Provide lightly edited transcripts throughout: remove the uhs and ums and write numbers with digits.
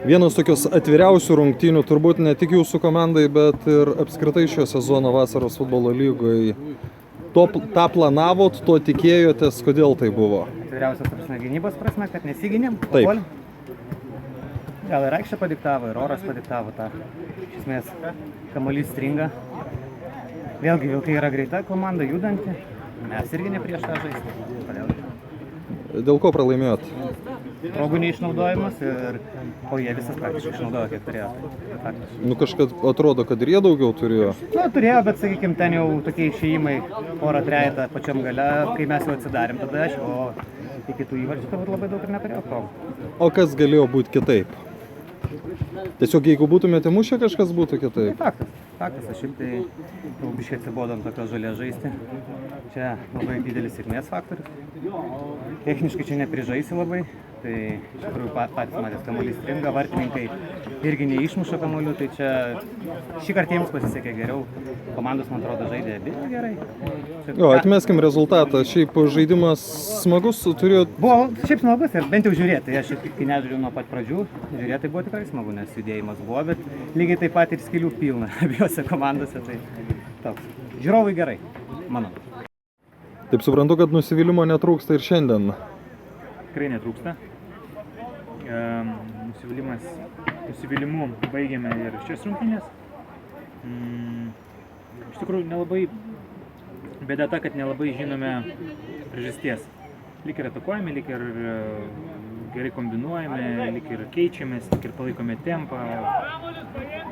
Vienas tokios atviriausių rungtynių, turbūt ne tik jūsų komandai, bet ir apskritai šio sezono vasaros futbolo lygoje. Ta planavot, to tikėjotės, kodėl tai buvo? Atviriausias prasme gynybos prasme, kad nesiginėm. Taip. Gal ir aikštė padiktavo, ir oras padiktavo tą. Iš esmės, kamuolys stringa. Vėlgi, Vilkai yra greita komanda, judanti. Mes irgi ne prieš tą žaisti. Kodėl? Dėl ko pralaimėjot? Progų neišnaudojimas o jie visas praktiškai išnaudojo, kiek turėjo. Nu kažkas atrodo, kad ir jie daugiau turėjo. Nu, turėjo, bet sakykime, ten jau tokie išėjimai, porą trejetą pačiam gale, kai mes jau atsidarėm tada aš, o iki tų įvarčių turbūt labai daug ir neturėjo progų. O kas galėjo būti kitaip? Tiesiog jeigu būtumėte mušę, kažkas būtų kitaip. Tai faktas, aš šiaip tai jau biškai atsibodom tokios žalės žaisti. Čia labai didelis sėkmės faktorius. Techniškai čia neprižaisi labai, tai iš tikrųjų patys matės, kamuolys stringa, vartininkai irgi neišmuša kamuolių, tai čia šį kartą jiems pasisekė geriau. Komandos, man atrodo, žaidė abi gerai. Jo, atmeskim rezultatą. Šiaip žaidimas smagus, turėjot... Buvo šiaip smagus ir bent jau žiūrėti. Aš kai nežiūrėjau nuo pat pradžių, žiūrėti buvo tikrai smagu, nes judėjimas buvo, bet lygiai taip pat ir skilių pilna abiejose komandose. Tai toks. Žiūrovai gerai, manau. Taip suprantu, kad nusivylimo netrūksta ir šiandien. Tikrai netrūksta. Nusivylimu baigėme ir šias rungtynės. Iš tikrųjų, nelabai bėda ta, kad nelabai žinome priežasties. Lyg ir atakuojame, lyg ir gerai kombinuojame, lyg ir keičiamės, lyg ir palaikome tempą,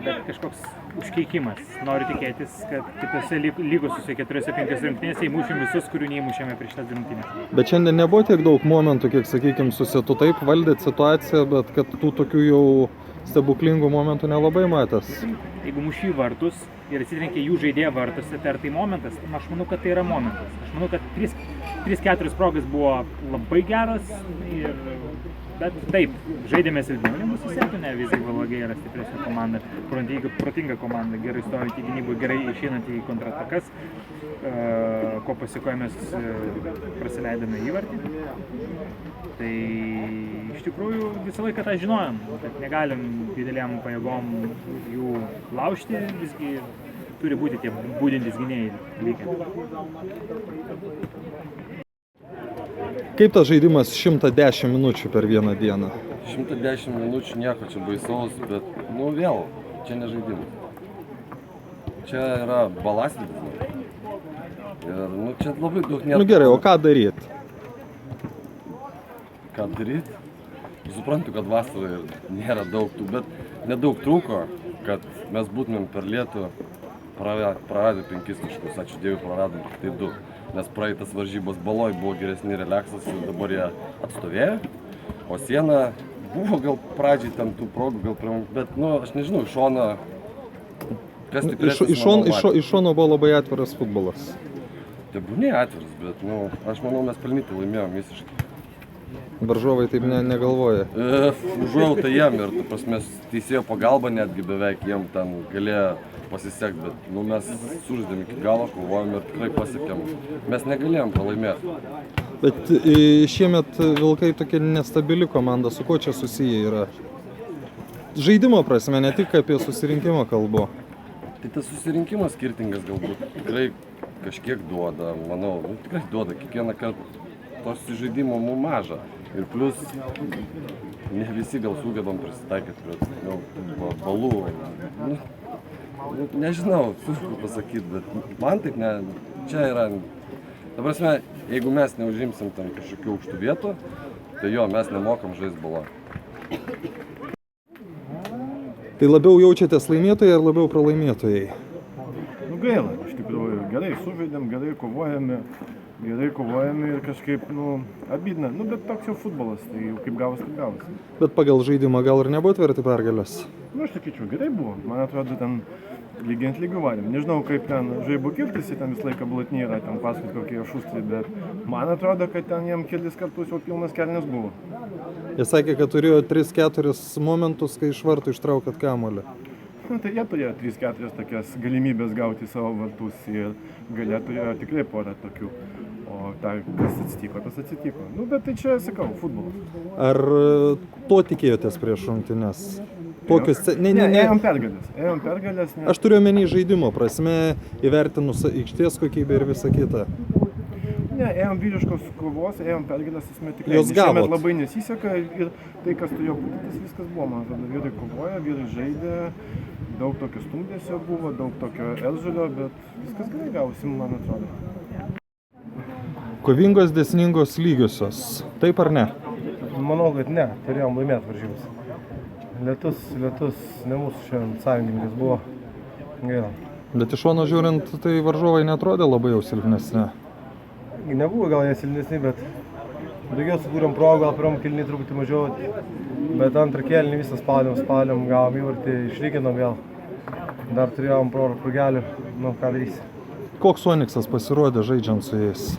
bet kažkoks užkeikimas. Noriu tikėtis, kad kitose lygose 4-5 rungtynėse įmušim visus, kurių neįmušėme prieš šitas rungtynės. Bet šiandien nebuvo tiek daug momentų, kiek, sakykime, susietų taip, valdėt situaciją, bet kad tų tokių jau stebuklingų momentų nelabai matęs. Jeigu muši vartus ir atsitrenkė jų žaidėjo vartuose, tai ar tai momentas? Aš manau, kad tai yra momentas. Aš manau, kad 3-4 progas buvo labai geras, bet taip, žaidėme silpniau, nebus įsėtų, ne visi Valagai yra stipresnė komanda, protinga komanda, gerai stovint į gynybą, gerai išeinant į kontratakas, ko pasikojomės prasileidome įvartį. Tai iš tikrųjų visą laiką tą žinojom, kad negalim didelėm pajėgom jų laužti, visgi turi būti tie būdintys gynėjai likę. Kaip tas žaidimas 110 minučių per vieną dieną? 110 minučių nieko čia baisaus, bet vėl, čia ne žaidimas. Čia yra balastinis. Ir čia labai daug nėra. Gerai, o ką daryt? Ką daryti? Suprantu, kad vasarą nėra daug tų, bet nedaug trūko, kad mes būtumėm per lietų praradę 5 taškus. Ačiū Dievui, praradom tik tai 2. Nes praeitas varžybos Baloj buvo geresni relaksas ir dabar jie atstovėjo. O siena buvo gal pradžiai ten tų progų, bet aš nežinau, iš šono kas stipresnis. Iš šono buvo labai atviras futbolas. Tebūnė atviras, bet aš manau, mes pelnytai laimėjom visiškai. Varžovai taip negalvoja. Užuojauta jiem ir teisėjo pagalba netgi beveik jiem ten galėjo pasisekti, bet mes sužaidėm iki galo, kovojom ir tikrai pasiekėm. Mes negalėjom pralaimėti. Bet šiemet Vilkai tokia nestabili komanda, su kuo čia susiję yra? Žaidimo prasme, ne tik apie susirinkimą kalbu. Tai tas susirinkimas skirtingas galbūt tikrai kažkiek duoda, manau, tikrai duoda kiekvieną kartą. To sužaidimo mums maža. Ir plus, ne visi gal sugebam prisitaikyti prie balų. Nežinau, sunku pasakyti, bet man taip čia yra. Ta prasme, jeigu mes neužimsim tam kažkokių aukštų vietų, tai mes nemokam žaisti balą. Tai labiau jaučiatės laimėtojai ar labiau pralaimėtojai? Gaila, iš tikrųjų, gerai sužaidėm, gerai kovojame ir kažkaip, abidna. Bet toks jau futbolas, tai jau kaip gavos, taip gavos. Bet pagal žaidimą gal ir nebuvo tverti pergalės? Aš sakyčiau, gerai buvo. Man atrodo, ten lygiai ant lygių varėm. Nežinau, kaip ten žaibų kirtis, ten visą laiką blatnyra, ten paskui kokie šustrai, bet man atrodo, kad ten jiem kelis kartus jau pilnas kelnes buvo. Jie sakė, kad turėjo 3-4 momentus, kai iš vartų ištraukėt kamuolį. Nu, tai jie turėjo 3-4 tokias galimybės gauti savo vartus ir gale turėjo tikrai porą tokių. O tai, kas atsitiko, tas atsitiko. Nu, bet tai čia, sakau, futbolas. Ar to tikėjotės prieš rungtynes? Tokius... Ėjom pergalės. Aš turiu omeny žaidimo prasme, įvertinus aikštės kokybę ir visą kitą. Ne, ėjom vyriškos kovos, ėjom pergalės, esmė tikrai. Jos gavot. Šiemet labai nesiseka ir tai, kas turėjo būti, tas viskas buvo. Man atrodo, vyrai kovoja, vyrai žaidė, daug tokio stumdėsio buvo, daug tokio erzulio, bet viskas gerai gausim, man atrodo. Kovingos, dėsningos, lygiosios. Taip ar ne? Manau, kad ne, turėjom laimėti varžybas. Lietus ne mūsų šiandien sąjungininkas buvo gaila. Bet iš šono žiūrint, tai varžovai netrodė labai jau silpnesni. Nebuvo gal jie silpnesni, bet daugiau sukūrėm progą, gal pirmam kėlinį truputį mažiau, bet antrą kėlinį visą spaudėm, gavom įvartį, išlyginom vėl. Dar turėjom progelių, nu ką darysi. Koks Oniksas pasirodė žaidžiant su jais?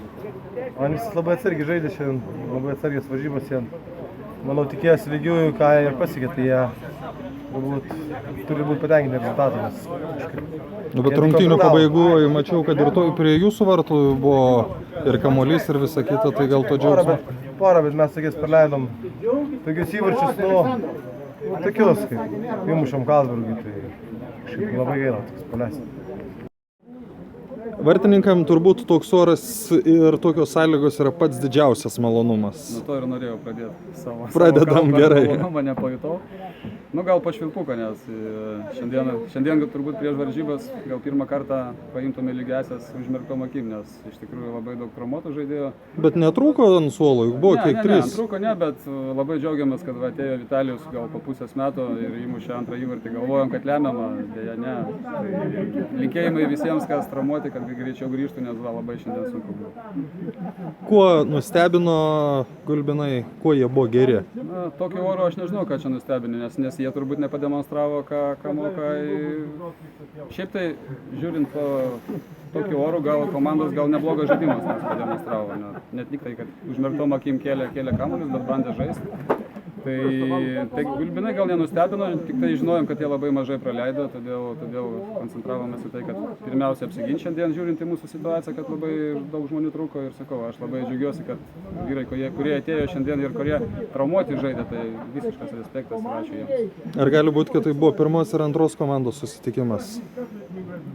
Oniksas labai atsargiai žaidė šiandien, labai atsargiai varžybos šiandien. Manau, tikėjosi lygiųjų, ką jie ir pasiekė, tai jie galbūt turi būti patenkinti rezultatą. Nu, bet rungtynių pabaigoje mačiau, kad ir prie jūsų vartų buvo ir kamuolys ir visa kita, tai gal to džiaugsmo? Porą, bet mes tokiais praleidom tokius įvarčius, nu, tokius, kaip įmušam Kalsbergui, tai kažkaip labai gaila tokius paleisti. Vartininkam turbūt toks oras ir tokios sąlygos yra pats didžiausias malonumas. Nuo to ir norėjau pradėti savo Pradedam gerai. Malonumą nepajutau. Nu gal po švilpuką, nes šiandien turbūt prieš varžybas gal pirmą kartą paimtume lygiasias užmerktom akim, nes iš tikrųjų labai daug traumuotų žaidėjų. Bet netrūko ant suolo, juk buvo kiek 3. Netrūko, bet labai džiaugiamės, kad atėjo Vitalijus gal po pusės metų ir įmušė antrą įvartį. Galvojom, kad lemiamą, dėja ne. Tai linkėjimai visiems, kas traumuoti, kad greičiau grįžtų, nes labai šiandien sunku buvo. Kuo nustebino Gulbinai, kuo jie buvo geri? Na, tokio oro aš nežinau, ką čia nustebinė, nes jie turbūt nepademonstravo, ką moka. Šiaip tai, žiūrint po tokiu oru, gal komandos neblogas žaidimas nes pademonstravo. Net tik tai, kad užmerktom akim kėlė kamuolius, bet bandė žaisti. Tai Gulbinai gal nenustebino, tik tai žinojom, kad jie labai mažai praleido, todėl koncentravomės į tai, kad pirmiausia apsiginti šiandien žiūrint į mūsų situaciją, kad labai daug žmonių trūko ir sakau, aš labai džiaugiuosi, kad vyrai, kurie atėjo šiandien ir kurie traumuoti žaidė, tai visiškas respektas ir ačiū jiems. Ar gali būti, kad tai buvo pirmos ir antros komandos susitikimas?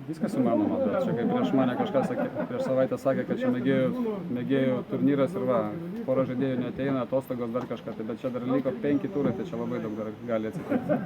Viskas įmanoma, bet čia kaip prieš mane kažkas sakė, prieš savaitę sakė, kad čia mėgėjų turnyras ir pora žaidėjų neateina, atostogos dar kažką, bet čia dar liko 5 turai, tai čia labai daug dar gali atsitikti.